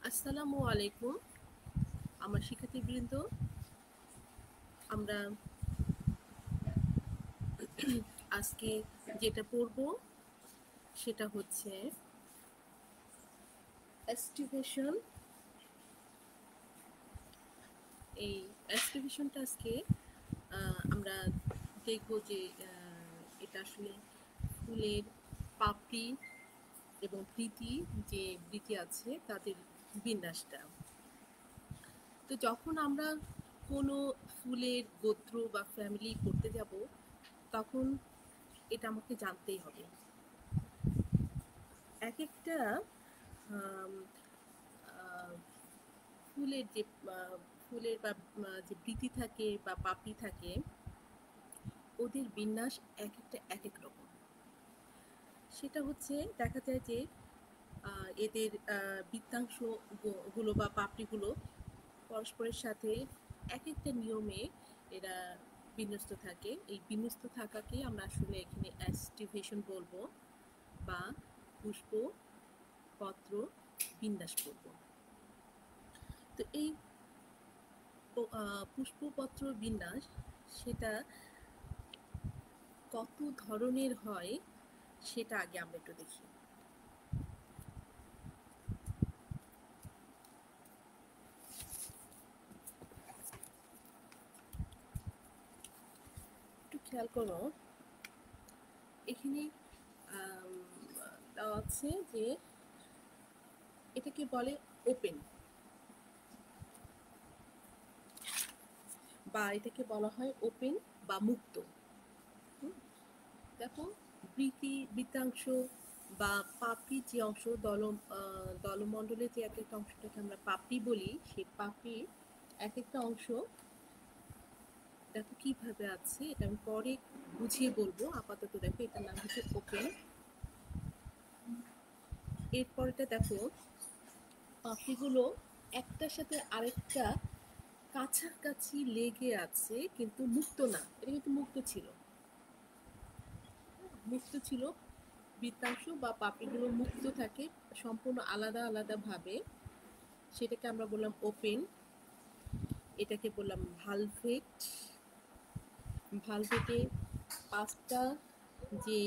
আসসালামু আলাইকুম আমার শিক্ষার্থীবৃন্দ। আমরা আজকে যেটা পড়ব সেটা হচ্ছে এস্টিমেশন। এই এস্টিমেশনটা আজকে আমরা দেখব যে এটা আসলে ফুলের পাপড়ি এবং বৃতি আছে তাদের বিন্যাসটা। তো যখন আমরা কোনো ফুলের গোত্র বা ফ্যামিলি করতে যাব তখন এটা আমাকে জানতেই হবে। এক একটা আম, আহ, ফুলের যে ফুলের বা যে বৃতি থাকে বা পাপড়ি থাকে, ওদের বিন্যাস এক একটা এক এক রকম। সেটা হচ্ছে দেখা যায় যে এদের বৃত্তাংশ গুলো বা পাপড়িগুলো পরস্পরের সাথে এক একটা নিয়মে এরা বিন্যস্ত থাকে। এই বিন্যস্ত থাকাকে আমরা আসলে এখানে অ্যাস্টিভেশন বলবো বা পুষ্প পত্র বিন্যাস বলবো। তো এই পুষ্পপত্র বিন্যাস সেটা কত ধরনের হয় সেটা আগে আমরা একটু দেখি। একটু খেয়াল করো, এখানে আম, দেওয়া আছে যে এটাকে বলে ওপেন, বা এটাকে বলা হয় ওপেন বা মুক্ত। হুম, দেখো, বৃত্তাংশ বা পাপড়ি যে অংশ দলমণ্ডলের যে এক একটা অংশটাকে আমরা পাপড়ি বলি, সেই পাপড়ির এক একটা অংশ দেখো কিভাবে আছে, এটা আমি পরে বুঝিয়ে বলবো। আপাতত দেখো এটার নাম হচ্ছে ওপেন। এরপরটা দেখো, পাপড়িগুলো একটার সাথে আরেকটা কাছাকাছি লেগে আছে কিন্তু মুক্ত না। এটা কিন্তু মুক্ত ছিল। বৃত্তাংশ বা পাপড়িগুলো মুক্ত থাকে সম্পূর্ণ আলাদা আলাদা ভাবে। সেটাকে আমরা বললাম ওপেন। এটাকে বললাম ভালভেট। ভালভেটে পাঁচটা যে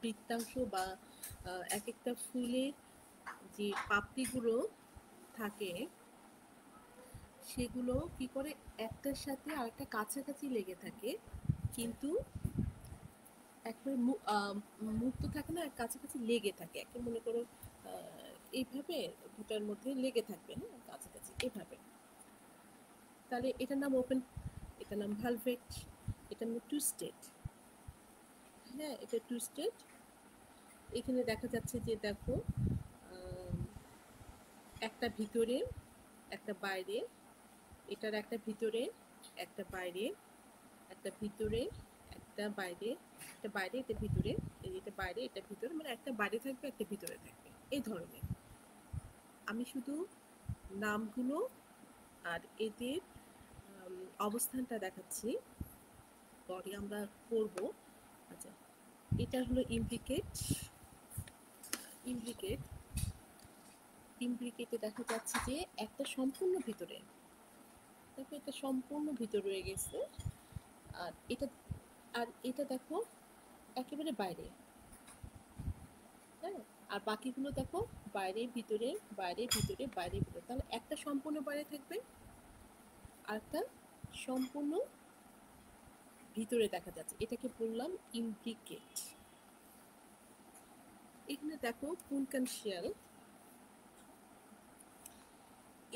বৃত্তাংশ বা এক একটা ফুলের যে পাপড়িগুলো থাকে, সেগুলো কি করে একটার সাথে আরেকটা কাছাকাছি লেগে থাকে, কিন্তু একবারে মুক্ত থাকে না, কাছাকাছি লেগে থাকে। একটা মনে করো এইভাবে দুটার মধ্যে লেগে থাকবে, হ্যাঁ, কাছাকাছি এভাবে। তাহলে এটার নাম ওপেন, এটার নাম ভালভেট, এটার নাম টুইস্টেড। হ্যাঁ, এটা টুইস্টেড। এখানে দেখা যাচ্ছে যে দেখো, আম, একটা ভিতরে একটা বাইরে, এটার একটা ভিতরে একটা বাইরে, একটা ভিতরে একটা বাইরে, একটা বাইরে এটা ভিতরে, এটা বাইরে এটা ভিতরে, মানে একটা বাইরে থাকবে একটা ভিতরে থাকবে, এই ধরনের। আমি শুধু নামগুলো আর এদের অবস্থানটা দেখাচ্ছি, পরে আমরা করব। আচ্ছা, এটা হলো ইমপ্লিকেট। ইমপ্লিকেট ইমপ্লিকেটে দেখা যাচ্ছে যে একটা সম্পূর্ণ ভিতরে, দেখো এটা সম্পূর্ণ ভিতরে রয়ে গেছে। আর এটা, দেখো একেবারে বাইরে। হ্যাঁ, আর বাকিগুলো দেখো বাইরে ভিতরে, বাইরে ভিতরে, বাইরে ভিতরে। তাহলে একটা সম্পূর্ণ বাইরে থাকবে আর একটা সম্পূর্ণ ভিতরে দেখা যাচ্ছে, এটাকে বললাম ইমপ্লিকেট। এখানে দেখো পুনকানশিয়াল,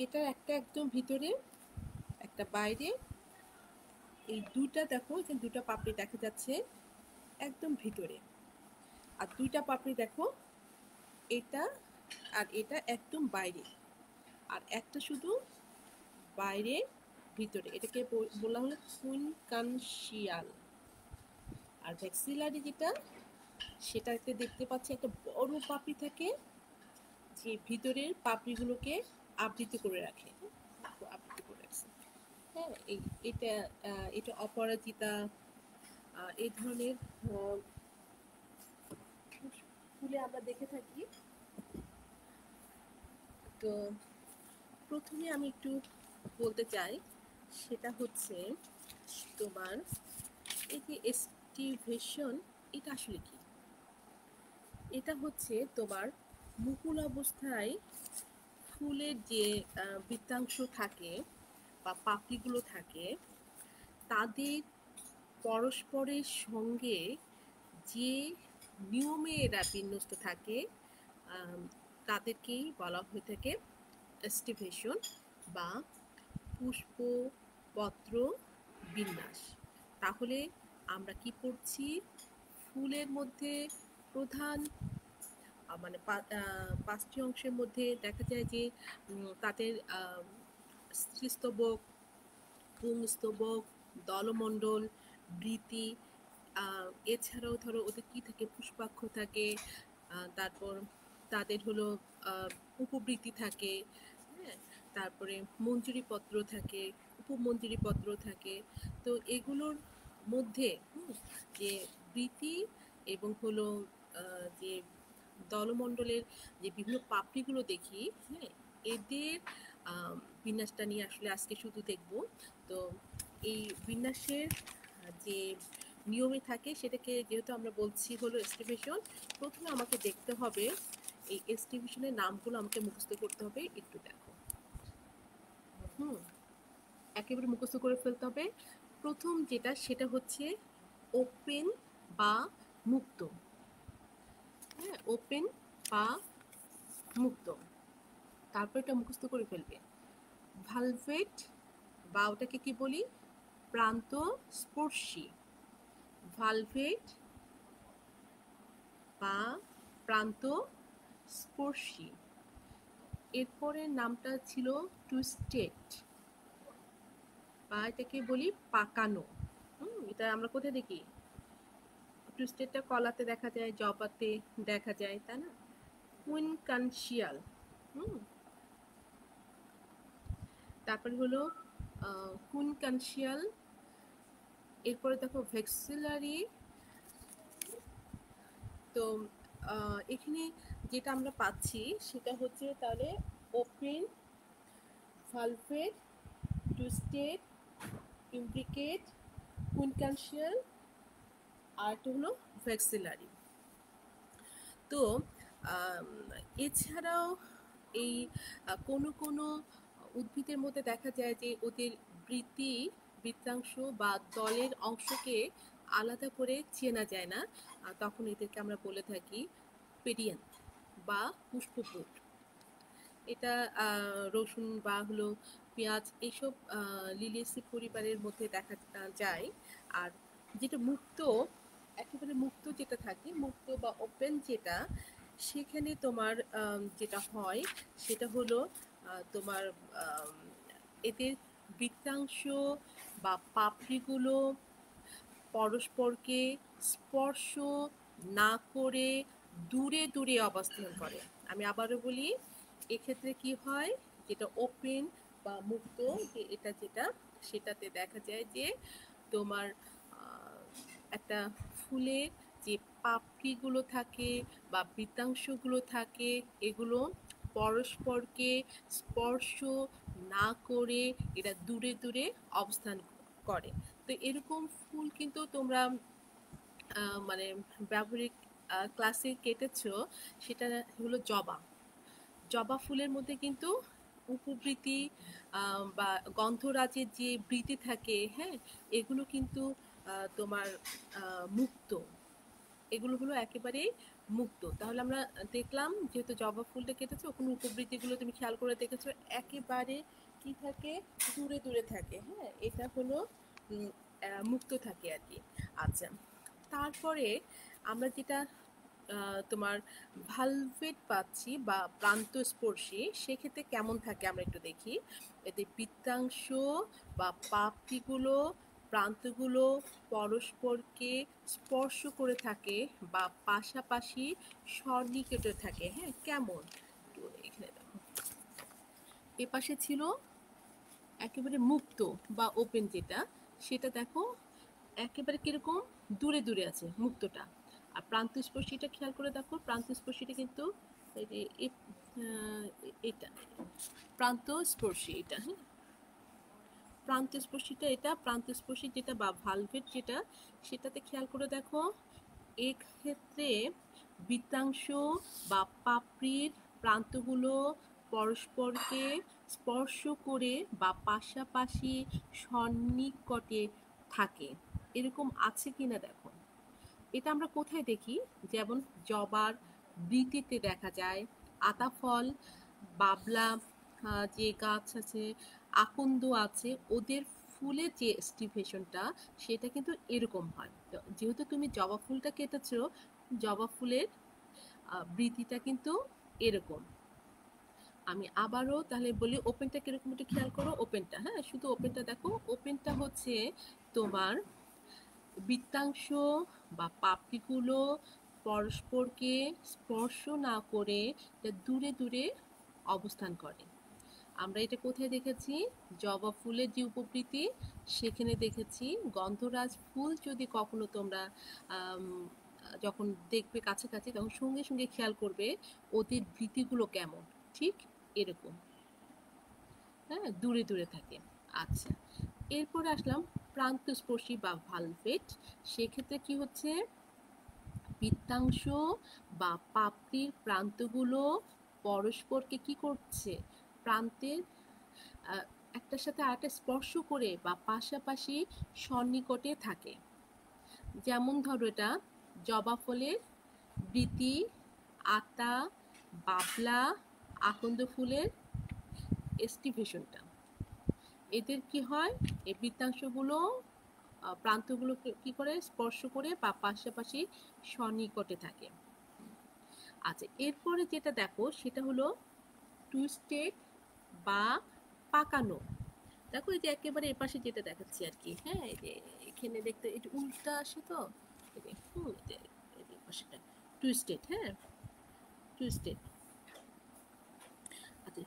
এটা একটা একদম ভিতরে একটা বাইরে। এই দুইটা দেখো, এখানে দুটা পাপড়ি দেখা যাচ্ছে একদম ভিতরে, আর দুইটা পাপড়ি দেখো এটা আর এটা একদম বাইরে, আর একটা শুধু বাইরে ভিতরে। এটাকে বলা হলো কুইনকানশিয়াল। আর ভ্যাক্সিলারি যেটা, সেটাতে দেখতে পাচ্ছি একটা বড় পাপড়ি থাকে যে ভিতরের পাপড়িগুলোকে আবৃত করে রাখে, আবৃত করে রাখছে। হ্যাঁ, এটা এটা অপরাজিতা, এই ধরনের ফুলে আমরা দেখে থাকি। তো প্রথমে আমি একটু বলতে চাই, সেটা হচ্ছে তোমার এই যে এস্টিভেশন, এটা আসলে কি? এটা হচ্ছে তোমার মুকুল অবস্থায় ফুলের যে বৃত্তাংশ থাকে বা পাপড়িগুলো থাকে, তাদের পরস্পরের সঙ্গে যে নিয়মে এরা বিন্যস্ত থাকে, তাদেরকেই বলা হয়ে থাকে এস্টিভেশন বা পুষ্পপত্র বিন্যাস। তাহলে আমরা কি পড়ছি? ফুলের মধ্যে প্রধান মানে পাঁচটি অংশের মধ্যে দেখা যায় যে তাদের স্ত্রীস্তবক, পুংস্তবক, দলমণ্ডল, বৃতি, এছাড়াও ধরো ওদের কি থাকে, পুষ্পাক্ষ থাকে, তারপর তাদের হলো উপবৃত্তি থাকে, হ্যাঁ, তারপরে মঞ্জুরি পত্র থাকে, উপমঞ্জুরি পত্র থাকে। তো এগুলোর মধ্যে যে বৃতি এবং হলো যে দলমণ্ডলের যে বিভিন্ন পাপড়িগুলো দেখি, হ্যাঁ, এদের বিন্যাসটা নিয়ে আসলে আজকে শুধু দেখব। তো এই বিন্যাসের যে নিয়মে থাকে, সেটাকে যেহেতু আমরা বলছি হলো এস্টিভেশন, প্রথমে আমাকে দেখতে হবে এই এস্টিভেশনের নামগুলো আমাকে মুখস্থ করতে হবে। একটু দেখো, একেবারে মুখস্থ করে ফেলতে হবে। প্রথম যেটা, সেটা হচ্ছে ওপেন বা মুক্ত। হ্যাঁ, ওপেন বা মুক্ত, তারপর এটা মুখস্থ করে ফেলবে। ভালভেট বা ওটাকে কি বলি, প্রান্ত স্পর্শী। ভালভেট বা প্রান্ত স্পর্শী। এরপরের নামটা ছিল টুইস্টেড বা এটাকে বলি পাকানো। এটা আমরা কোথায় দেখি? টুইস্টেডটা কলাতে দেখা যায়, জবাতে দেখা যায়, তাই না? কুইনকানশিয়াল। তারপরে হলো কুইনকানশিয়াল। এরপরে দেখো ভেক্সিলারি। তো এখানে যেটা আমরা পাচ্ছি সেটা হচ্ছে তাহলে ওপেন, ভালভেট, টুইস্টেড, ইমব্রিকেট, কুইনকানশিয়াল, আর একটা হলো ভেক্সিলারি। তো এছাড়াও এই কোনো কোনো উদ্ভিদের মধ্যে দেখা যায় যে ওদের বৃত্তাংশ বা দলের অংশকে আলাদা করে চেনা যায় না, তখন এদেরকে আমরা বলে থাকি পেরিয়ান্থ বা পুষ্পপুট। এটা রসুন বা হলো পেঁয়াজ, এইসব লিলিয়েসি পরিবারের মধ্যে দেখা যায়। আর যেটা মুক্ত, একেবারে মুক্ত যেটা থাকে, মুক্ত বা ওপেন যেটা, সেখানে তোমার যেটা হয় সেটা হলো তোমার এদের বৃত্তাংশ বা পাপড়িগুলো পরস্পরকে স্পর্শ না করে দূরে দূরে অবস্থান করে। আমি আবারও বলি, এক্ষেত্রে কি হয়, যেটা ওপেন বা মুক্ত, যে এটা যেটা, সেটাতে দেখা যায় যে তোমার একটা ফুলের যে পাপড়িগুলো থাকে বা বৃত্তাংশগুলো থাকে, এগুলো পরস্পরকে স্পর্শ না করে এরা দূরে দূরে অবস্থান করে। তো এরকম ফুল কিন্তু তোমরা মানে ব্যবহারিক ক্লাসে কেটেছো। সেটা হলো জবা। জবা ফুলের মধ্যে কিন্তু উপবৃতি বা গন্ধরাজের যে বৃতি থাকে, হ্যাঁ, এগুলো কিন্তু তোমার মুক্ত। এগুলো হলো একেবারে মুক্ত। তাহলে আমরা দেখলাম, যেহেতু জবা ফুলটা কেটেছো, ওখানে উপবৃত্তিগুলো তুমি খেয়াল করে দেখেছো একেবারে কি থাকে, দূরে দূরে থাকে। হ্যাঁ, এটা হলো মুক্ত থাকে আর কি। আচ্ছা, তারপরে আমরা যেটা তোমার ভালভেট পাচ্ছি বা প্রান্তস্পর্শী, সেক্ষেত্রে কেমন থাকে আমরা একটু দেখি। এতে বৃত্তাংশ বা পাপড়িগুলো, প্রান্তগুলো পরস্পরকে স্পর্শ করে থাকে বা পাশাপাশি সন্নিকটে থাকে। হ্যাঁ, কেমন, একটু এখানে দেখো, এপাশে ছিল একেবারে মুক্ত বা ওপেন যেটা, সেটা দেখো একেবারে কিরকম দূরে দূরে আছে মুক্তটা। আর প্রান্তস্পর্শীটা খেয়াল করে দেখো, প্রান্তস্পর্শীটা কিন্তু এই যে এটা প্রান্তস্পর্শী এটা, হ্যাঁ, প্রান্তস্পর্শীটা এটা, প্রান্তস্পর্শী যেটা বা ভালভেট যেটা, সেটাতে খেয়াল করে দেখো, এক্ষেত্রে বৃত্তাংশ বা পাপড়ির প্রান্তগুলো পরস্পরকে স্পর্শ করে বা পাশাপাশি সন্নিকটে থাকে, এরকম আছে কিনা দেখো। এটা আমরা কোথায় দেখি? যেমন জবার বৃতিতে দেখা যায়, আতাফল, বাবলা, যে গাছ আছে, আকন্দ আছে, ওদের ফুলের যে স্টিভেশনটা সেটা কিন্তু এরকম হয়। তো যেহেতু তুমি জবা ফুলটা কেটেছো, জবা ফুলের বৃতিটা কিন্তু এরকম। আমি আবারও তাহলে বলি ওপেনটা কিরকম একটু খেয়াল করো। ওপেনটা, হ্যাঁ, শুধু ওপেনটা দেখো। ওপেনটা হচ্ছে তোমার বৃত্তাংশ বা পাপড়িগুলো পরস্পরকে স্পর্শ না করে দূরে দূরে অবস্থান করে। আমরা এটা কোথায় দেখেছি? জবা ফুলের যে উপবৃত্তি সেখানে দেখেছি। গন্ধরাজ ফুল যদি কখনো তোমরা যখন দেখবে কাছাকাছি, তখন সঙ্গে সঙ্গে খেয়াল করবে ওদের বৃত্তিগুলো কেমন, ঠিক এরকম, হ্যাঁ, দূরে দূরে থাকে। আচ্ছা, এরপরে আসলাম প্রান্তস্পর্শী বা ভালভেট। সেক্ষেত্রে কি হচ্ছে? বৃত্তাংশ বা পাপড়ির প্রান্তগুলো পরস্পরকে কি করছে? প্রান্তের একটার সাথে আরেকটা স্পর্শ করে বা পাশাপাশি সন্নিকটে থাকে। যেমন ধরো এটা জবা ফুলের বৃতি, আতা, বাবলা, আকন্দ ফুলের এস্টিভেশনটা। এদের কি হয়? এই বৃত্তাংশগুলো প্রান্তগুলো কি করে স্পর্শ করে বা পাশাপাশি সন্নিকটে থাকে। আচ্ছা, এরপরে যেটা দেখো সেটা হলো টুইস্টেড বা পাকানো। দেখো এই যে একেবারে এপাশে যেটা দেখাচ্ছি আর কি, হ্যাঁ, এই যে এখানে দেখতে এটা উল্টা আসে তো, এই যে এই যে পাশেটা টুইস্টেড, হ্যাঁ, টুইস্টেড। আচ্ছা,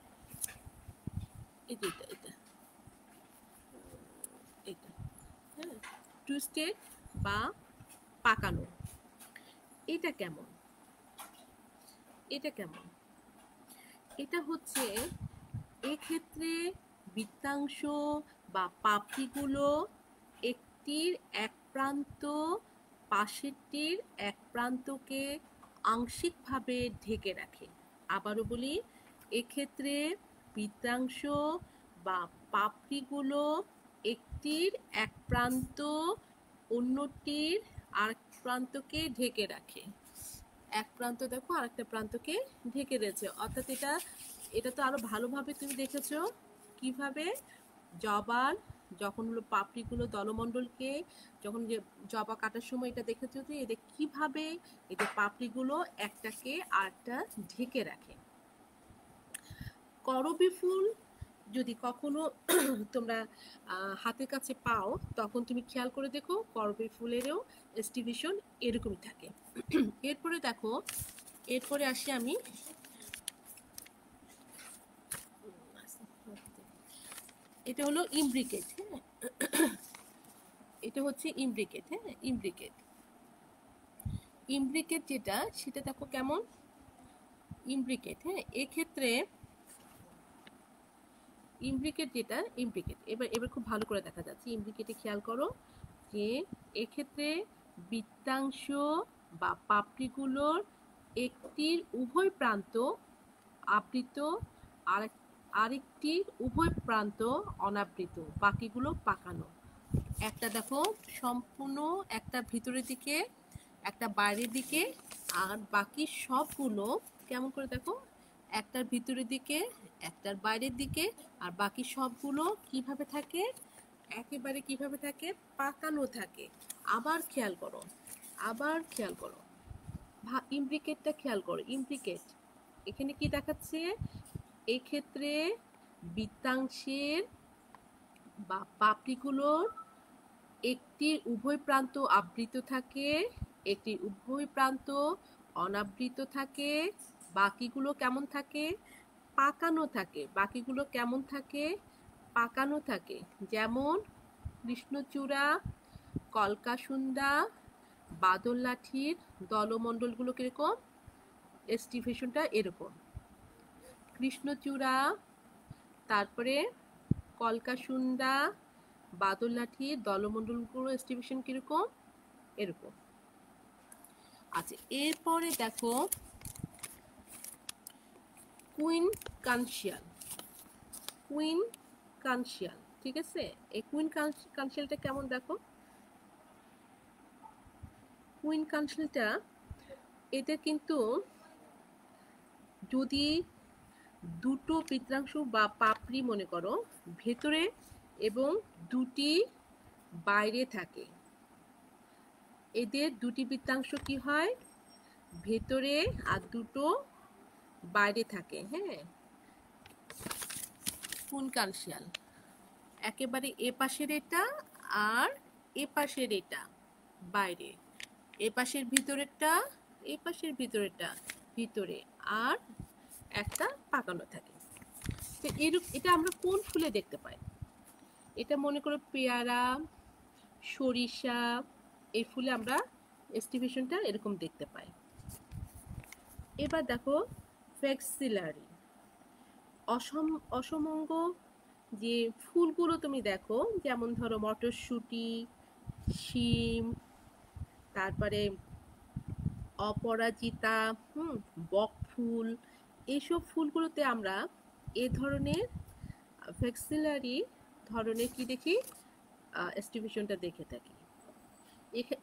এই যে এটা এটা হ্যাঁ, টুইস্টেড বা পাকানো। এটা কেমন? এটা কেমন? এটা হচ্ছে এক্ষেত্রে বৃত্তাংশ বা পাপড়িগুলো একটির এক প্রান্ত পাশেরটির এক প্রান্তকে আংশিকভাবে ঢেকে রাখে। আবারও বলি, এক্ষেত্রে বৃত্তাংশ বা পাপড়িগুলো একটির এক প্রান্ত অন্যটির আরেক প্রান্তকে ঢেকে রাখে। এক প্রান্ত দেখো আরেকটা প্রান্তকে ঢেকে রয়েছে, অর্থাৎ এটা এটা তো আরো ভালোভাবে তুমি দেখেছো কিভাবে জবার যখন হলো পাপড়িগুলো দলমণ্ডলকে যখন যে জবা কাটার সময় এটা দেখেছো যে এদের কিভাবে এদের পাপড়িগুলো একটাকে আরেকটা ঢেকে রাখে। করবী ফুল যদি কখনো তোমরা হাতের কাছে পাও, তখন তুমি খেয়াল করে দেখো করবী ফুলেরও এস্টিভেশন এরকমই থাকে। এরপরে দেখো, এরপরে আসি আমি, এটা হলো ইমব্রিকেট, হ্যাঁ, এটা হচ্ছে ইমব্রিকেট, হ্যাঁ, ইমব্রিকেট। ইমব্রিকেট যেটা সেটা দেখো কেমন। ইমব্রিকেট, হ্যাঁ, এক্ষেত্রে ইমব্রিকেট যেটা, ইমব্রিকেট এবার এবার খুব ভালো করে দেখা যাচ্ছে। ইমব্রিকেটে খেয়াল করো যে এক্ষেত্রে বৃত্তাংশ বা পাপড়িগুলোর একটির উভয় প্রান্ত আবৃত, আরেকটির উভয় প্রান্ত অনাবৃত, বাকিগুলো পাকানো। একটা দেখো সম্পূর্ণ, একটা ভিতরের দিকে, একটা বাইরের দিকে, আর বাকি সবগুলো কেমন করে দেখো, একটার ভিতরের দিকে, একটার বাইরের দিকে, আর বাকি সবগুলো কিভাবে থাকে? একেবারে কিভাবে থাকে? পাকানো থাকে। আবার খেয়াল করো, আবার খেয়াল করো, ইমব্রিকেটটা খেয়াল করো। ইমব্রিকেট এখানে কি দেখাচ্ছে? এক্ষেত্রে বৃত্তাংশের বা পাপড়িগুলোর একটির উভয় প্রান্ত আবৃত থাকে, একটি উভয় প্রান্ত অনাবৃত থাকে, বাকিগুলো কেমন থাকে? পাকানো থাকে। বাকিগুলো কেমন থাকে? পাকানো থাকে। যেমন কৃষ্ণচূড়া, কলকাসুন্দা, বাদল লাঠির দলমণ্ডলগুলো কিরকম? এস্টিভেশনটা এরকম। কৃষ্ণচূড়া, তারপরে কলকাসুন্দা, বাদললাঠির দলমণ্ডলগুলো ডিস্ট্রিবিউশন কিরকম, এরকম। আচ্ছা, এরপরে দেখো কুইন কানশিয়াল। কুইন কানশিয়াল, ঠিক আছে? এই কুইন কানশিয়ালটা কেমন দেখো। কুইন কানশিয়ালটা, এটা কিন্তু যদি দুটো পিত্রাংশ বা পাপড়ি মনে করো ভেতরে এবং দুটি বাইরে থাকে, এদের দুটি বৃত্তাংশ কি হয়, ভেতরে আর দুটো বাইরে থাকে। হ্যাঁ, কুইন কানশিয়াল একেবারে এ পাশের এটা আর এ পাশের এটা বাইরে, এ পাশের ভিতরেরটা, এ পাশের ভিতরেরটা ভিতরে, আর একটা পাকানো থাকে। তো এটা আমরা কোন ফুলে দেখতে পাই? এটা মনে করো পেয়ারা, সরিষা, এই ফুলে আমরা এস্টিভেশনটা এরকম দেখতে পাই। এবার দেখো ফ্যাক্সিলারি, অসমঙ্গ যে ফুলগুলো তুমি দেখো, যেমন ধরো মটরশুঁটি, শিম, তারপরে অপরাজিতা, বকফুল, এইসব ফুলগুলোতে আমরা এ ধরনের ফ্যাক্সিলারি ধরনের কি দেখি, এস্টিভেশনটা দেখে থাকি।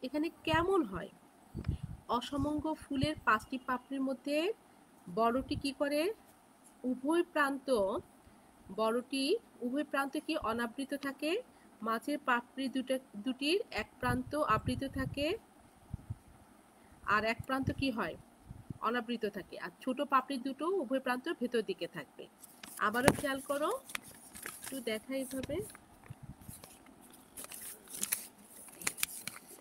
এখানে কেমন হয়, অসমঙ্গ ফুলের 5টি পাপড়ির মধ্যে বড়টি কি করে, উভয় প্রান্ত কি অনাবৃত থাকে, মাঝের পাপড়ি দুটির এক প্রান্ত আবৃত থাকে আর এক প্রান্ত কি হয়, অনাবৃত থাকে, আর ছোট পাপড়ি দুটো উভয় প্রান্ত ভেতর দিকে থাকবে। আবারও খেয়াল করো, একটু দেখা এইভাবে,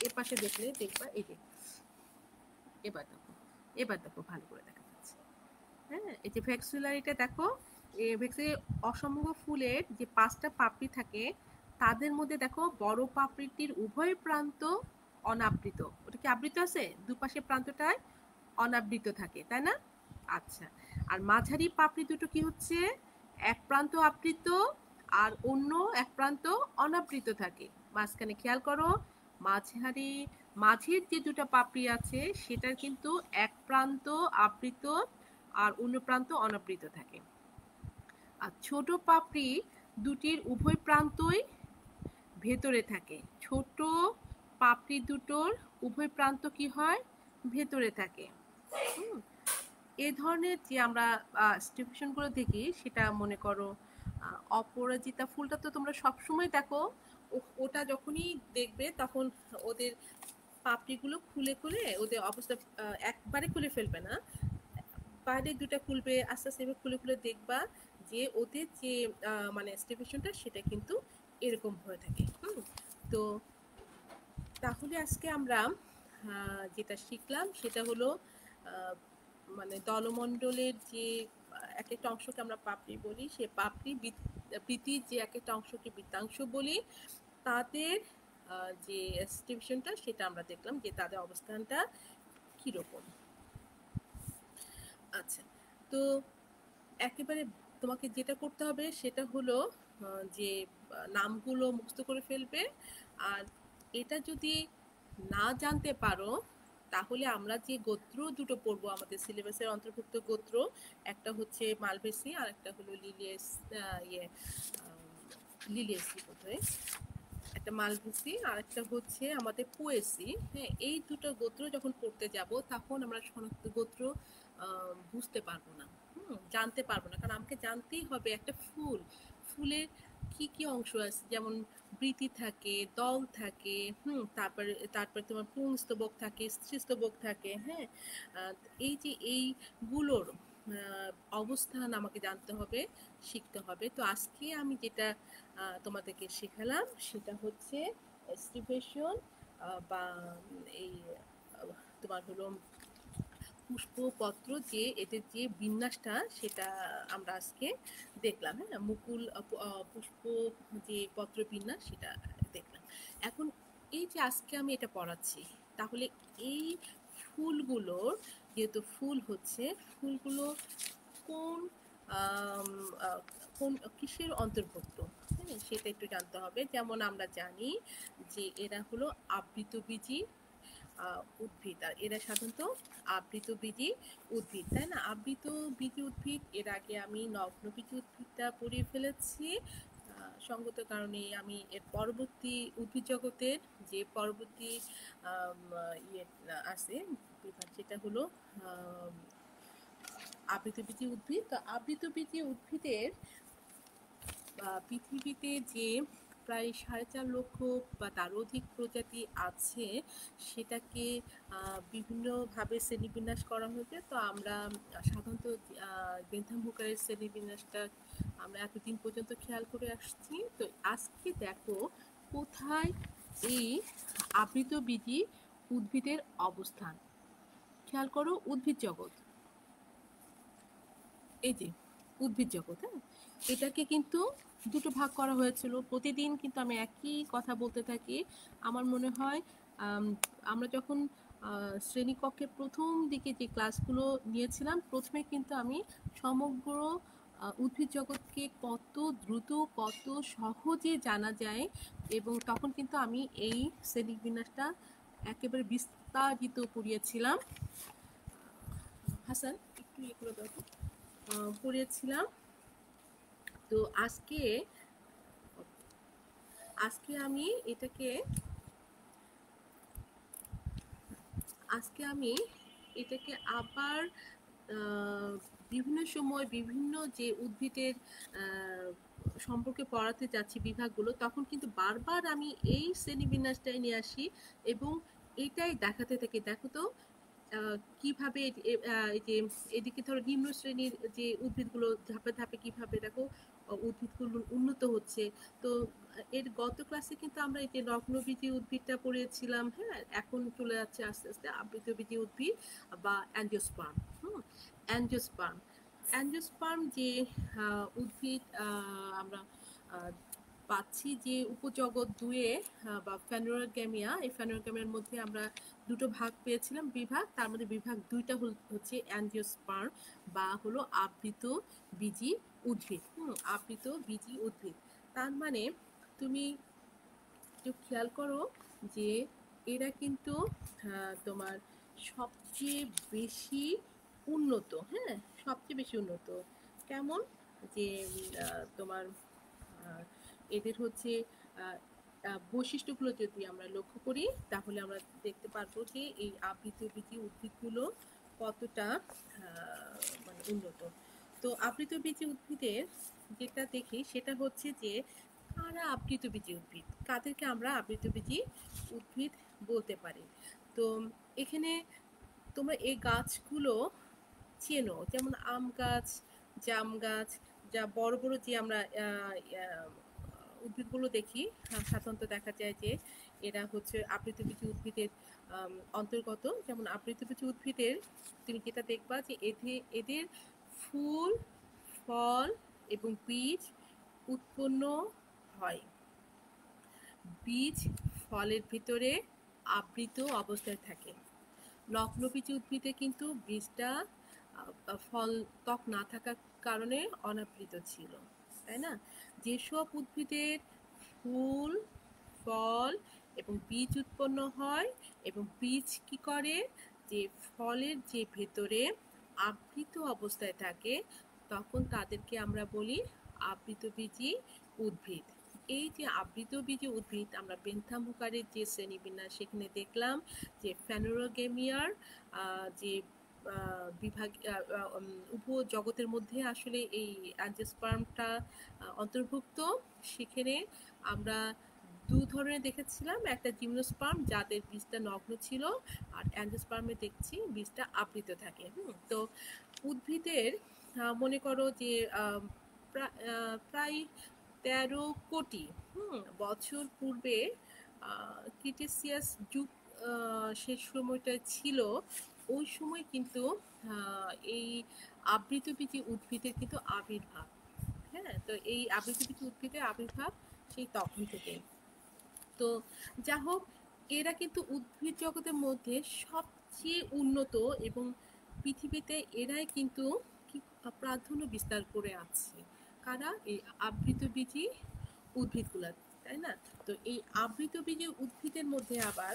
এ পাশে দেখলে দেখবা, এই যে এবার দেখো ভালো করে দেখা যাচ্ছে। হ্যাঁ, এই যে ভ্যাক্সুলারিটা দেখো, অসমঙ্গ ফুলের যে 5টা পাপড়ি থাকে তাদের মধ্যে দেখো বড় পাপড়িটির উভয় প্রান্ত অনাবৃত, ওটা কি আবৃত আছে, দুপাশের প্রান্তটায় অনাবৃত থাকে, তাই না? আচ্ছা, আর মাঝারি পাপড়ি দুটো কি হচ্ছে, এক প্রান্ত আবৃত আর অন্য এক প্রান্ত অনাবৃত থাকে। মাঝখানে খেয়াল করো, মাঝের যে দুটো পাপড়ি আছে সেটার কিন্তু এক প্রান্ত আবৃত আর অন্য প্রান্ত অনাবৃত থাকে। আর ছোট পাপড়ি দুটির উভয় প্রান্তই ভেতরে থাকে, ছোট পাপড়ি দুটোর উভয় প্রান্ত কি হয়, ভেতরে থাকে। এই ধরনের যে আমরা স্টিপশনগুলো দেখি, সেটা মনে করো অপরাজিতা ফুলটা তো তোমরা সবসময় দেখো, ওটা যখনই দেখবে তখন ওদের পাপড়িগুলো খুলে খুলে, ওদের অবস্থা একবারে খুলে ফেলবে না, বাইরে দুটা খুলবে, আস্তে আস্তে খুলে খুলে দেখবা যে ওদের যে মানে স্টিপেশনটা সেটা কিন্তু এরকম হয়ে থাকে। তো তাহলে আজকে আমরা যেটা শিখলাম সেটা হলো মানে দলমণ্ডলের যে এক একটা অংশকে আমরা পাপড়ি বলি, সে পাপড়ি বৃত্তির যে এক একটা অংশকে বৃত্তাংশ বলি, তাদের যে ডিস্ট্রিবিউশনটা সেটা আমরা দেখলাম যে তাদের অবস্থানটা কিরকম। আচ্ছা, তো একেবারে তোমাকে যেটা করতে হবে সেটা হলো যে নামগুলো মুখস্থ করে ফেলবে, আর এটা যদি না জানতে পারো তাহলে আমরা যে গোত্র দুটো পড়বো আমাদের সিলেবাসের অন্তর্ভুক্ত গোত্র, একটা হচ্ছে মালভেসি আর একটা হলো লিলিয়াসি বোধহয়, একটা মালভেসি আর একটা হচ্ছে আমাদের পোয়েসি। হ্যাঁ, এই দুটো গোত্র যখন পড়তে যাব তখন আমরা শনাক্ত গোত্র বুঝতে পারবো না, জানতে পারবো না, কারণ আমাকে জানতেই হবে একটা ফুলের কি কি অংশ আছে, যেমন বৃতি থাকে, দল থাকে, তারপরে তোমার পুংস্তবক থাকে, স্ত্রীস্তবক থাকে। হ্যাঁ, এই যে এইগুলোর অবস্থান আমাকে জানতে হবে, শিখতে হবে। তো আজকে আমি যেটা তোমাদেরকে শেখালাম সেটা হচ্ছে এস্টিভেশন বা এই তোমার হলো পুষ্পপত্র, যে এদের যে বিন্যাসটা সেটা আমরা আজকে দেখলাম। হ্যাঁ, মুকুল পুষ্প যে পত্র বিন্যাস সেটা দেখলাম। এখন এই যে আজকে আমি এটা পড়াচ্ছি, তাহলে এই ফুলগুলোর, যেহেতু ফুল হচ্ছে, ফুলগুলো কোন কোন কিসের অন্তর্ভুক্ত, হ্যাঁ সেটা একটু জানতে হবে। যেমন আমরা জানি যে এরা হলো আবৃতবীজী উদ্ভিদ, আর এরা সাধারণত আবৃতবীজী উদ্ভিদ, তাই না? আবৃতবীজী উদ্ভিদ, এর আগে আমি নগ্নবীজী উদ্ভিদটা পড়িয়ে ফেলেছি। সঙ্গত কারণে আমি এর পরবর্তী উদ্ভিদ জগতের যে পরবর্তী ইয়ে আছে বিভাগ, যেটা হলো আবৃতবীজী উদ্ভিদ। তো আবৃতবীজী উদ্ভিদের পৃথিবীতে যে প্রায় 4.5 লক্ষ বা তারও অধিক প্রজাতি আছে, সেটাকে বিভিন্নভাবে শ্রেণীবিন্যাস করা হয়েছে। তো আমরা সাধারণত বেন্থাম হুকারের শ্রেণীবিন্যাসটা আমরা এতদিন পর্যন্ত খেয়াল করে আসছি। তো আজকে দেখো কোথায় এই আবৃতবীজী উদ্ভিদের অবস্থান। খেয়াল করো, উদ্ভিদ জগৎ, এই যে উদ্ভিদ জগৎ, হ্যাঁ, এটাকে কিন্তু দুটো ভাগ করা হয়েছিল। প্রতিদিন কিন্তু আমি একই কথা বলতে থাকি। আমার মনে হয় আমরা যখন শ্রেণীকক্ষে প্রথম দিকে যে ক্লাসগুলো নিয়েছিলাম, প্রথমে কিন্তু আমি সমগ্র উদ্ভিদ জগৎকে কত দ্রুত কত সহজে জানা যায়, এবং তখন কিন্তু আমি এই শ্রেণীবিন্যাসটা একেবারে বিস্তারিত পড়িয়েছিলাম। হাসান একটু ইয়ে করে দাও, পড়িয়েছিলাম। তো আজকে আমি এটাকে আবার বিভিন্ন সময় বিভিন্ন যে উদ্ভিদের সম্পর্কে পড়াতে যাচ্ছি বিভাগগুলো, তখন কিন্তু বারবার আমি এই শ্রেণীবিন্যাসটাই নিয়ে আসি এবং এটাই দেখাতে থাকি। দেখো তো কিভাবে এই যে এদিকে ধরো নিম্ন শ্রেণীর যে উদ্ভিদগুলো ধাপে ধাপে কিভাবে দেখো উদ্ভিদগুলো উন্নত হচ্ছে। তো এর গত ক্লাসে কিন্তু আমরা এই যে নগ্নবীজী উদ্ভিদটা পড়িয়েছিলাম, হ্যাঁ, এখন চলে যাচ্ছে আস্তে আস্তে আবৃতবীজী উদ্ভিদ বা অ্যাঞ্জিওস্পার্ম। অ্যাঞ্জিওস্পার্ম অ্যাঞ্জিওস্পার্ম যে উদ্ভিদ আমরা পাচ্ছি যে উপজগৎ 2-এ বা ফ্যানোরাগ্যামিয়া, এই ফ্যানোরাগ্যামিয়ার মধ্যে আমরা দুটো ভাগ পেয়েছিলাম বিভাগ, তার মধ্যে বিভাগ 2টা হচ্ছে অ্যাঞ্জিওস্পার্ম বা হলো আবৃতবীজী উদ্ভিদ। আবৃতবীজী উদ্ভিদ, তার মানে তুমি একটু খেয়াল করো যে এরা কিন্তু তোমার সবচেয়ে বেশি উন্নত, হ্যাঁ, সবচেয়ে বেশি উন্নত। কেমন যে তোমার এদের হচ্ছে বৈশিষ্ট্যগুলো যদি আমরা লক্ষ্য করি, তাহলে আমরা দেখতে পারবো যে এই আবৃতবীজী উদ্ভিদগুলো কতটা মানে উন্নত। তো আবৃতবীজী উদ্ভিদের যেটা দেখি সেটা হচ্ছে যে কারা আবৃতবীজী উদ্ভিদ, কাদেরকে আমরা আবৃতবীজী উদ্ভিদ বলতে পারি। তো এখানে তোমরা এই গাছগুলো চেনো, যেমন আম গাছ, জাম গাছ, যা বড় বড় যে আমরা উদ্ভিদগুলো দেখি, সাধারণত দেখা যায় যে এরা হচ্ছে আবৃতবীজী উদ্ভিদের অন্তর্গত। যেমন আবৃতবীজী উদ্ভিদের তুমি যেটা দেখবা যে এদের ফুল, ফল এবং বীজ উৎপন্ন হয়। বীজ ফলের ভিতরে আবৃত অবস্থায় থাকে। নগ্নবীজী উদ্ভিদে কিন্তু বীজটা ফল ত্বক না থাকার কারণে অনাবৃত ছিল, তাই না? যেসব উদ্ভিদের ফুল, ফল এবং বীজ উৎপন্ন হয় এবং বীজ কি করে, যে ফলের যে ভেতরে আবৃত অবস্থায় থাকে, তখন তাদেরকে আমরা বলি আবৃতবীজী উদ্ভিদ। এই যে আবৃতবীজী উদ্ভিদ, আমরা বেন্থাম হুকারের যে শ্রেণীবিন্যাস সেখানে দেখলাম যে ফ্যানোরাগেমিয়ার যে বিভাগ উপজগতের মধ্যে আসলে এই অ্যাঞ্জিওস্পার্মটা অন্তর্ভুক্ত। সেখানে আমরা দু ধরনের দেখেছিলাম, একটা জিমনোস্পার্ম যাদের বীজটা নগ্ন ছিল, আর অ্যাঞ্জিওস্পার্মে দেখছি বীজটা আবৃত থাকে। তো উদ্ভিদের মনে করো যে প্রায় 13 কোটি বছর পূর্বে ক্রিটেসিয়াস যুগ শেষ সময়টা ছিল, ওই সময় কিন্তু এই আবৃতবীজী উদ্ভিদের কিন্তু আবির্ভাব। হ্যাঁ, তো এই আবৃতবীজী উদ্ভিদের আবির্ভাব সেই তখন থেকে। তো যা হোক, এরা কিন্তু উদ্ভিদ জগতের মধ্যে সবচেয়ে উন্নত এবং পৃথিবীতে এরাই কিন্তু প্রাধান্য বিস্তার করে আছে। কারা? এই আবৃতবীজী উদ্ভিদগুলা, তাই না? তো এই আবৃতবীজী উদ্ভিদের মধ্যে আবার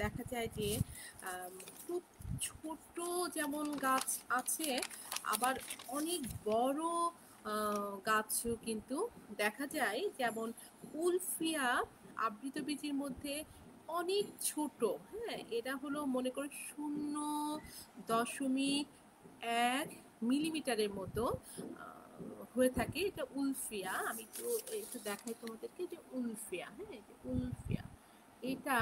দেখা যায় যে আম, খুব ছোট যেমন গাছ আছে, আবার অনেক বড় গাছও কিন্তু দেখা যায়। যেমন উলফিয়া আবৃতবীজীর মধ্যে অনেক ছোট, হ্যাঁ, এটা হলো মনে করো 0.1 মিলিমিটারের মতো হয়ে থাকে। এটা উলফিয়া, আমি একটু দেখাই তোমাদেরকে, যে উলফিয়া, হ্যাঁ, এই যে উলফিয়া, এটা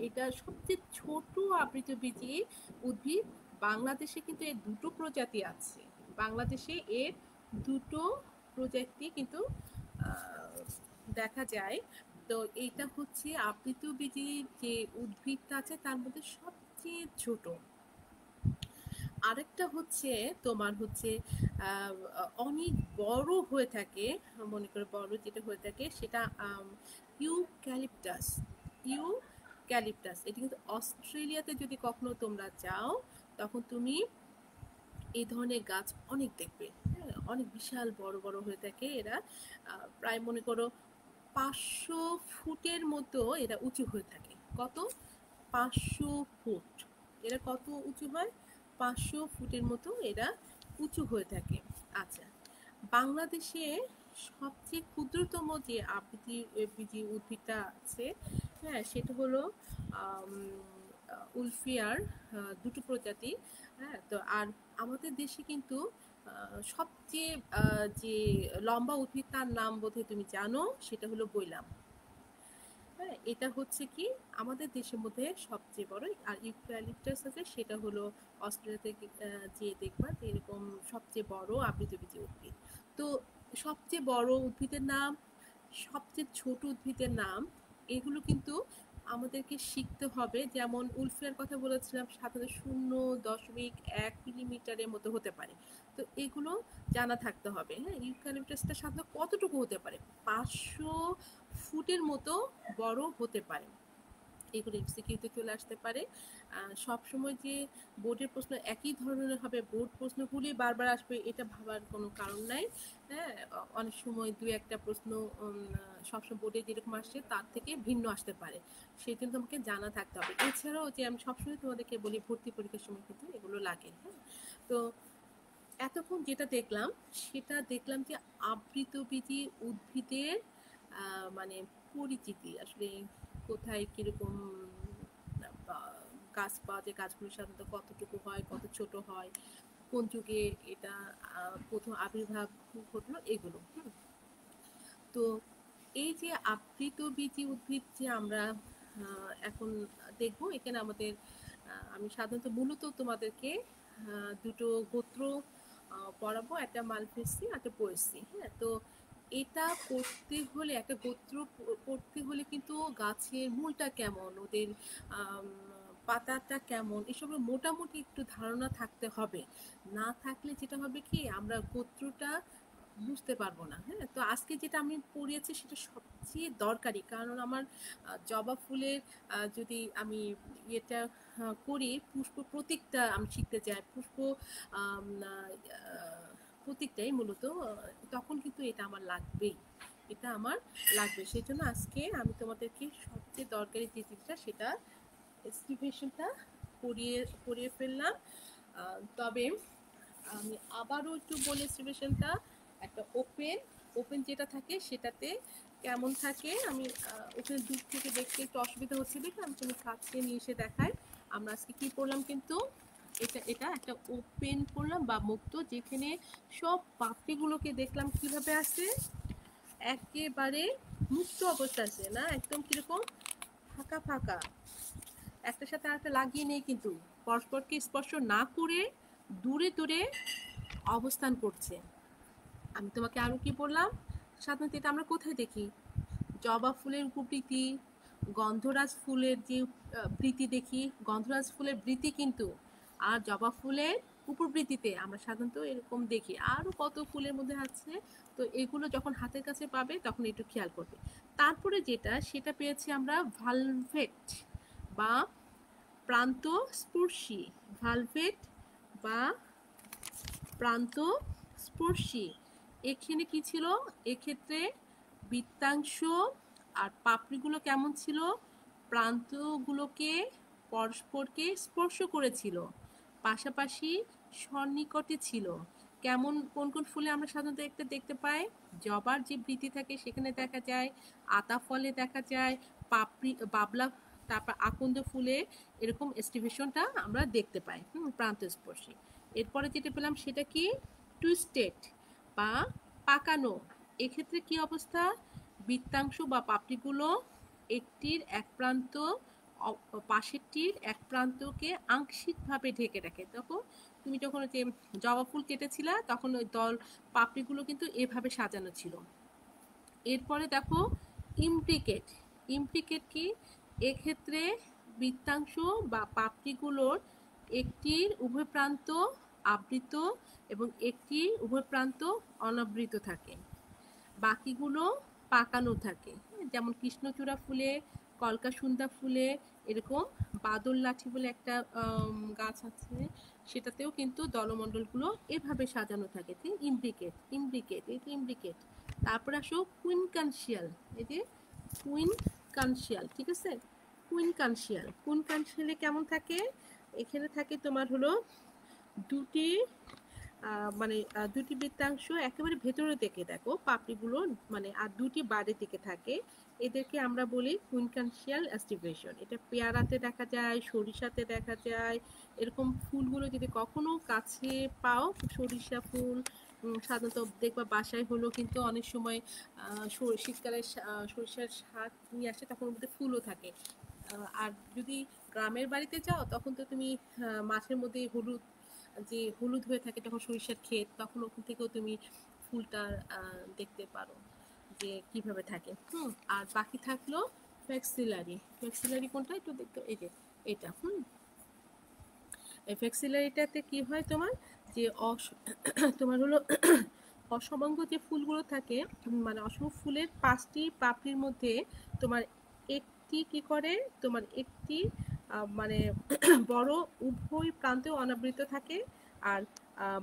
এটা সবচেয়ে ছোট আবৃতবীজী উদ্ভিদ। বাংলাদেশে কিন্তু এর দুটো প্রজাতি আছে, বাংলাদেশে এর দুটো প্রজাতি কিন্তু দেখা যায়। তো এইটা হচ্ছে আবৃতবীজী যে উদ্ভিদটা আছে তার মধ্যে সবচেয়ে ছোট। আরেকটা হচ্ছে তোমার হচ্ছে অনেক বড় হয়ে থাকে, মনে করো বড় যেটা হয়ে থাকে সেটা ইউক্যালিপটাস। ইউক্যালিপটাস এটা কিন্তু অস্ট্রেলিয়াতে যদি কখনো তোমরা যাও তখন তুমি এই ধরনের গাছ অনেক দেখবে, হ্যাঁ, অনেক বিশাল বড় বড় হয়ে থাকে এরা। প্রায় মনে করো 500 ফুটের মতো এরা উঁচু হয়ে থাকে। কত? 500 ফুট। এরা কত উঁচু হয়? 500 ফুটের মতো এরা উঁচু হয়ে থাকে। আচ্ছা, বাংলাদেশে সবচেয়ে ক্ষুদ্রতম যে আবৃতবীজী উদ্ভিদটা আছে, হ্যাঁ, সেটা হলো উলফিয়ার দুটো প্রজাতি। হ্যাঁ, তো আর আমাদের দেশে কিন্তু সবচেয়ে যে লম্বা উদ্ভিদ তার নাম বোধহয় তুমি জানো, সেটা হলো বৈলাম। হ্যাঁ, এটা হচ্ছে কি আমাদের দেশের মধ্যে সবচেয়ে বড়। আর ইউক্যালিপটাস আছে সেটা হলো অস্ট্রেলিয়াতে যে দেখবা যে এরকম সবচেয়ে বড় আবৃতবীজী উদ্ভিদ। তো সবচেয়ে বড় উদ্ভিদের নাম, সবচেয়ে ছোট উদ্ভিদের নাম, এগুলো কিন্তু আমাদেরকে শিখতে হবে। যেমন উলফিয়ার কথা বলেছিলাম, সাধারণত 0.1 মিলিমিটারের মতো হতে পারে। তো এগুলো জানা থাকতে হবে। হ্যাঁ, ইউক্যালিপটাসটা সাধারণত কতটুকু হতে পারে? 500 ফুটের মতো বড় হতে পারে। এগুলো এমসিকিউতে চলে আসতে পারে। সবসময় যে বোর্ডের প্রশ্ন একই ধরনের হবে, বোর্ড প্রশ্নগুলি বারবার আসবে এটা ভাবার কোনো কারণ নাই। হ্যাঁ, অনেক সময় দুই একটা প্রশ্ন সবসময় বোর্ডে যেরকম আসছে তার থেকে ভিন্ন আসতে পারে, সেই জন্য তোমাকে জানা থাকতে হবে। এছাড়াও যে আমি সবসময় তোমাদেরকে বলি ভর্তি পরীক্ষার সময় কিন্তু এগুলো লাগে। হ্যাঁ, তো এতক্ষণ যেটা দেখলাম সেটা দেখলাম যে আবৃতবীজী উদ্ভিদের মানে পরিচিতি, আসলে কোথায় কিরকম গাছ পাওয়া যায়, গাছগুলো সাধারণত কতটুকু হয়, কত ছোট হয়, কোন যুগে এটা প্রথম আবির্ভাব ঘটলো, এগুলো। তো এই যে আবৃতবীজী উদ্ভিদ যে আমরা এখন দেখবো, এখানে আমাদের আমি সাধারণত মূলত তোমাদেরকে দুটো গোত্র পড়াবো, একটা মালভেসি একটা পোয়েসি। হ্যাঁ, তো এটা করতে হলে, একটা গোত্র পড়তে হলে কিন্তু গাছের মূলটা কেমন, ওদের পাতাটা কেমন, এসবের মোটামুটি একটু ধারণা থাকতে হবে। না থাকলে যেটা হবে কি, আমরা গোত্রটা বুঝতে পারবো না। হ্যাঁ, তো আজকে যেটা আমি পড়িয়েছি সেটা সবচেয়ে দরকারি, কারণ আমার জবা ফুলের যদি আমি ইয়েটা করি, পুষ্প প্রতীকটা আমি শিখতে চাই, পুষ্প আম, আহ, প্রতীকটাই মূলত, তখন কিন্তু এটা আমার লাগবেই, এটা আমার লাগবে। সেই জন্য আজকে আমি তোমাদেরকে সবচেয়ে দরকারি যে জিনিসটা সেটা এস্টিমেশনটা পড়িয়ে পড়িয়ে ফেললাম। তবে আমি আবারও একটু বলি, এস্টিমেশনটা একটা ওপেন ওপেন যেটা থাকে সেটাতে কেমন থাকে, আমি ওখানে দূর থেকে দেখতে একটু অসুবিধা হচ্ছে দেখে আমি তুমি কাছে নিয়ে এসে দেখাই। আমরা আজকে কি করলাম কিন্তু, এটা এটা একটা ওপেন করলাম বা মুক্ত, যেখানে সব পাপড়িগুলোকে দেখলাম কিভাবে আছে, একেবারে মুক্ত অবস্থা আছে, না একদম কিরকম ফাঁকা ফাঁকা, একটার সাথে আরেকটা লাগিয়ে নেই কিন্তু, পরস্পরকে স্পর্শ না করে দূরে দূরে অবস্থান করছে। আমি তোমাকে আরো কি বললাম, সাধারণত এটা আমরা কোথায় দেখি? জবা ফুলের উপবৃতি, গন্ধরাজ ফুলের যে বৃতি দেখি, গন্ধরাজ ফুলের বৃতি কিন্তু, আর জবা ফুলের উপবৃতিতে আমরা সাধারণত এরকম দেখি। আরো কত ফুলের মধ্যে আছে, তো এগুলো যখন হাতের কাছে পাবে তখন একটু খেয়াল করবে। তারপরে যেটা সেটা পেয়েছি আমরা ভালভেট বা প্রান্ত স্পর্শী, ভালভেট বা প্রান্ত স্পর্শী, এখানে কি ছিল, এক্ষেত্রে বৃত্তাংশ আর পাপড়িগুলো কেমন ছিল, প্রান্তগুলোকে পরস্পরকে স্পর্শ করেছিল, পাশাপাশি সন্নিকটে ছিল। কেমন, কোন কোন ফুলে আমরা সাধারণত একটা দেখতে পাই, জবার যে বৃতি থাকে সেখানে দেখা যায়, আতা ফলে দেখা যায়, পাপড়ি বাবলা, তারপর আকন্দ ফুলে এরকম এস্টিভেশনটা আমরা দেখতে পাই, প্রান্ত স্পর্শী। এরপরে যেটা পেলাম সেটা কি, টুইস্টেড বা পাকানো। এক্ষেত্রে কি অবস্থা, বৃত্তাংশ বা পাপড়িগুলো একটির এক প্রান্ত পাশেরটির এক প্রান্তকে আংশিকভাবে ঢেকে রাখে। তখন তুমি যখন যে জবা ফুল কেটেছিলা তখন ওই দল পাপড়িগুলো কিন্তু এভাবে সাজানো ছিল। এরপরে দেখো ইমপ্লিকেট। ইমপ্লিকেট কি, এক্ষেত্রে বৃত্তাংশ বা পাপড়িগুলোর একটির উভয় প্রান্ত আবৃত এবং একটির উভয় প্রান্ত অনাবৃত থাকে, বাকিগুলো পাকানো থাকে। যেমন কৃষ্ণচূড়া ফুলে, কলকাসুন্দা ফুলে, এরকম বাদল লাঠি বলে একটা গাছ আছে, সেটাতেও কিন্তু দলমণ্ডলগুলো এভাবে সাজানো থাকে। ঠিক, ইমব্রিকেট, ইমব্রিকেট, এই যে ইমব্রিকেট। তারপর আসো কুইন কানশিয়াল, এই যে কুইন কানশিয়াল, ঠিক আছে, কুইন কানশিয়াল। কুইন কানশিয়ালে কেমন থাকে, এখানে থাকে তোমার হলো দুটি মানে দুটি বৃত্তাংশ একেবারে ভেতরে দিকে দেখো পাপড়িগুলো, মানে আর দুটি বাইরের দিকে থাকে, এদেরকে আমরা বলি কুইনকানশিয়াল অ্যাস্টিভেশন। এটা পেয়ারাতে দেখা যায়, সরিষাতে দেখা যায়। এরকম ফুলগুলো যদি কখনো কাছে পাও, সরিষা ফুল সাধারণত দেখবা বাসায় হলো, কিন্তু অনেক সময় শীতকালে সরিষার শাক নিয়ে আসে, তখন ওর মধ্যে ফুলও থাকে। আর যদি গ্রামের বাড়িতে যাও তখন তো তুমি মাঠের মধ্যে হলুদ, যে হলুদ হয়ে থাকে তখন সরিষার ক্ষেত, তখন ওখান থেকেও তুমি ফুলটা দেখতে পারো যে কিভাবে থাকে। আর বাকি থাকলো ফ্যাক্সিলারি। ফ্যাক্সিলারি কোনটা একটু দেখতে, এই যে এটা। এই ফ্যাক্সিলারিটাতে কি হয় তোমার, যে তোমার হলো অসমাঙ্গ যে ফুলগুলো থাকে, মানে অসংখ্য ফুলের 5টি পাপড়ির মধ্যে তোমার একটি কি করে, তোমার একটি মানে বড় উভয় প্রান্তে অনাবৃত থাকে, আর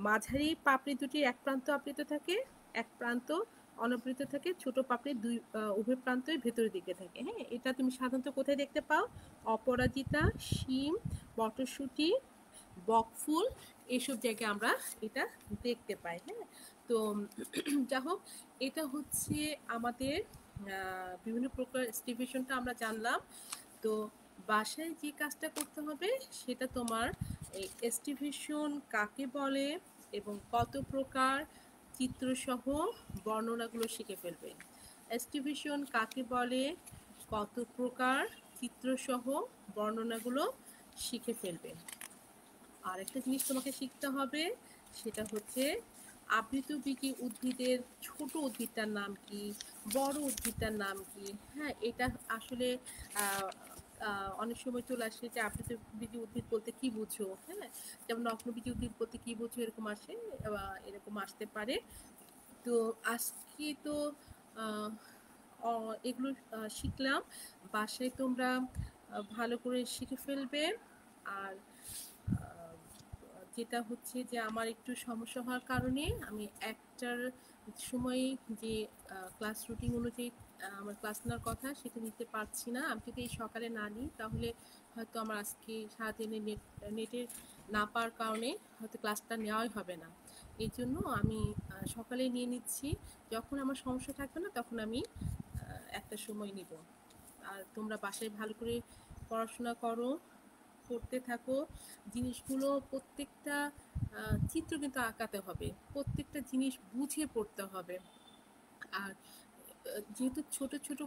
মাঝারি পাপড়ি দুটি এক প্রান্ত আবৃত থাকে, এক প্রান্ত অনাবৃত থাকে, ছোট পাপড়ি দুই উভয় প্রান্তই ভেতরের দিকে থাকে। হ্যাঁ, এটা তুমি সাধারণত কোথায় দেখতে পাও, অপরাজিতা, শিম, মটরশুঁটি, বকফুল, এইসব জায়গায় আমরা এটা দেখতে পাই। হ্যাঁ, তো যা হোক, এটা হচ্ছে আমাদের বিভিন্ন প্রকার এস্টিভেশনটা আমরা জানলাম। তো বাসায় যে কাজটা করতে হবে সেটা তোমার এই এস্টিভেশন কাকে বলে এবং কত প্রকার চিত্রসহ বর্ণনাগুলো শিখে ফেলবে। এস্টিভেশন কাকে বলে, কত প্রকার চিত্রসহ বর্ণনাগুলো শিখে ফেলবে। আর একটা জিনিস তোমাকে শিখতে হবে, সেটা হচ্ছে আবৃতবীজী উদ্ভিদের ছোট উদ্ভিদটার নাম কি, বড় উদ্ভিদটার নাম কি। হ্যাঁ, এটা আসলে অনেক সময় চলে আসে যে আবৃতবীজী উদ্ভিদ বলতে কি বুঝো। হ্যাঁ, যেমন অগ্নবীজী উদ্ভিদ বলতে কি বুঝো, এরকম আসে, এরকম আসতে পারে। তো আজকে তো এগুলো শিখলাম, বাসায় তোমরা ভালো করে শিখে ফেলবে। আর যেটা হচ্ছে যে আমার একটু সমস্যা হওয়ার কারণে আমি একটার সময় যে ক্লাস রুটিন অনুযায়ী আমার ক্লাস নেওয়ার কথা সেটা নিতে পারছি না। আমি যদি এই সকালে না নিই তাহলে হয়তো আমার আজকে সারাদিনে নেটে না পাওয়ার কারণে হয়তো ক্লাসটা নেওয়াই হবে না। এই জন্য আমি সকালে নিয়ে নিচ্ছি, যখন আমার সমস্যা থাকবে না তখন আমি একটা সময় নিব। আর তোমরা বাসায় ভালো করে পড়াশোনা করো, করতে থাকো। জিনিসগুলো প্রত্যেকটা চিত্র কিন্তু আঁকাতে হবে, প্রত্যেকটা জিনিস বুঝে পড়তে হবে। আর যেহেতু ছোট ছোট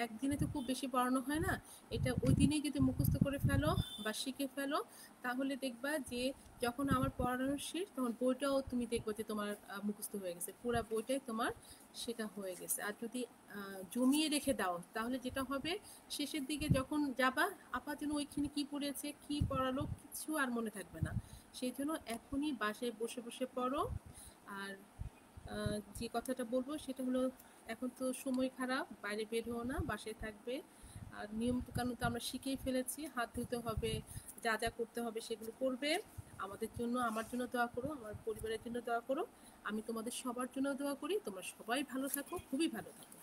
একদিনে তো খুব বেশি পড়ানো হয় না, এটা ওই দিনেই যদি মুখস্থ করে ফেলো বা শিখে ফেলো তাহলে দেখবা যে যখন আমার পড়ানো শেষ তখন বইটাও তুমি দেখবে যে তোমার মুখস্থ হয়ে গেছে, পুরো বইটাই তোমার শেখা হয়ে গেছে। আর যদি জমিয়ে রেখে দাও তাহলে যেটা হবে, শেষের দিকে যখন যাবা আপা যেন ওইখানে কি পড়েছে কি পড়ালো কিছু আর মনে থাকবে না। সেই জন্য এখনই বাসায় বসে বসে পড়ো। আর যে কথাটা বলবো সেটা হলো, এখন তো সময় খারাপ, বাইরে বের হও না, বাসায় থাকবে। আর নিয়ম কানুন তো আমরা শিখেই ফেলেছি, হাত ধুতে হবে, যা যা করতে হবে সেগুলো করবে। আমাদের জন্য, আমার জন্য দোয়া করো, আমার পরিবারের জন্য দোয়া করো। আমি তোমাদের সবার জন্য দোয়া করি, তোমরা সবাই ভালো থাকো, খুবই ভালো থাকো।